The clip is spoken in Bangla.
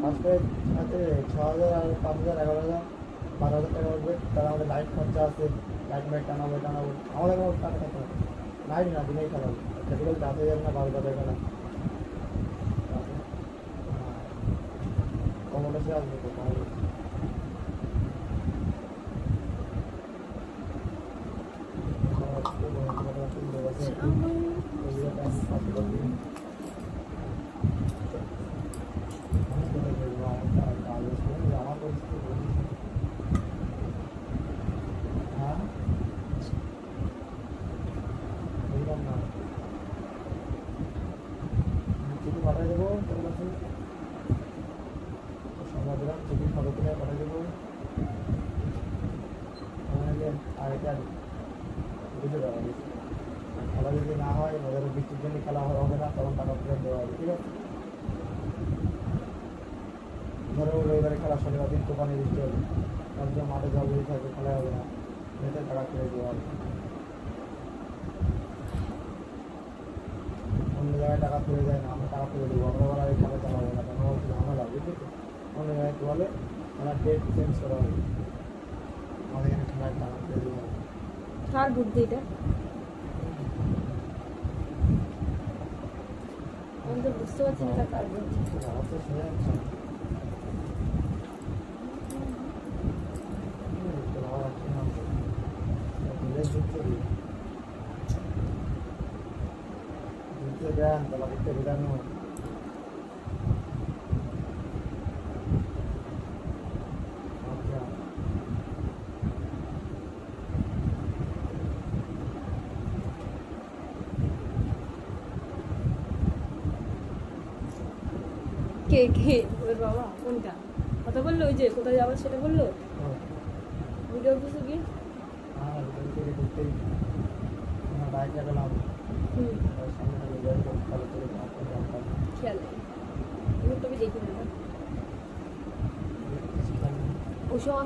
আজকে সাথে 6,000 আর 5,000 11,000 12,000 টাকা উঠবে। তার আমাদের লাইট খরচা আছে, লাইট মাইট টানাবো আমাদের কোনো টাকা থাকবে না। লাইট না দিনেই খেলা হবে, সেগুলো রাতে যাবে না 12 বাজে খেলা। কমোডেসে আসবে তো কমোডেস। আমার পরিস্থিতি হ্যাঁ বুঝলাম না। চিঠি পাঠিয়ে দেবো তোর কাছে, সময় দিলাম চিঠি ফটো তুলে পাঠিয়ে দেবো। আর এটা বুঝে দেওয়া খেলা যদি না হয়, ওদের বৃষ্টির জন্য খেলা হবে না, তখন টাকা ফেরত দেওয়া হবে, ঠিক আছে? ধরো রবিবারে খেলা, শনিবার দিন দোকানে বৃষ্টি হবে, তার জন্য মাঠে যাওয়া যদি থাকে খেলা হবে না, নেতে টাকা ফেরত দেওয়া হবে। অন্য জায়গায় টাকা ফেলে যায় না, আমরা টাকা ফেলে দেবো, আমরা বলা এই খেলা চালাবো না, কেন হচ্ছে ঝামেলা, বুঝলি তো? অন্য জায়গায় বলে আমরা ডেট চেঞ্জ করা হবে, আমাদের এখানে খেলার টাকা ফেলে দেওয়া হবে। কার বুদ্ধি এটা? আমি তো বুঝতে পারছি না কার বুদ্ধি। আমার তো শুনে যাচ্ছে না। দেন তাহলে দেখতে বিধানো আচ্ছা। কে কে ওর বাবা? কোনটা কথা বললো? ওই যে কোথায় যাবার সেটা বললো ভিডিও অফিসে গিয়ে? হ্যাঁ দেখতেই বাইক লাগালাম সামনে থেকে বের করে তাহলে চলে জানতাম খেয়াল নেই, আমি তোকে দেখি না। ওসব আমি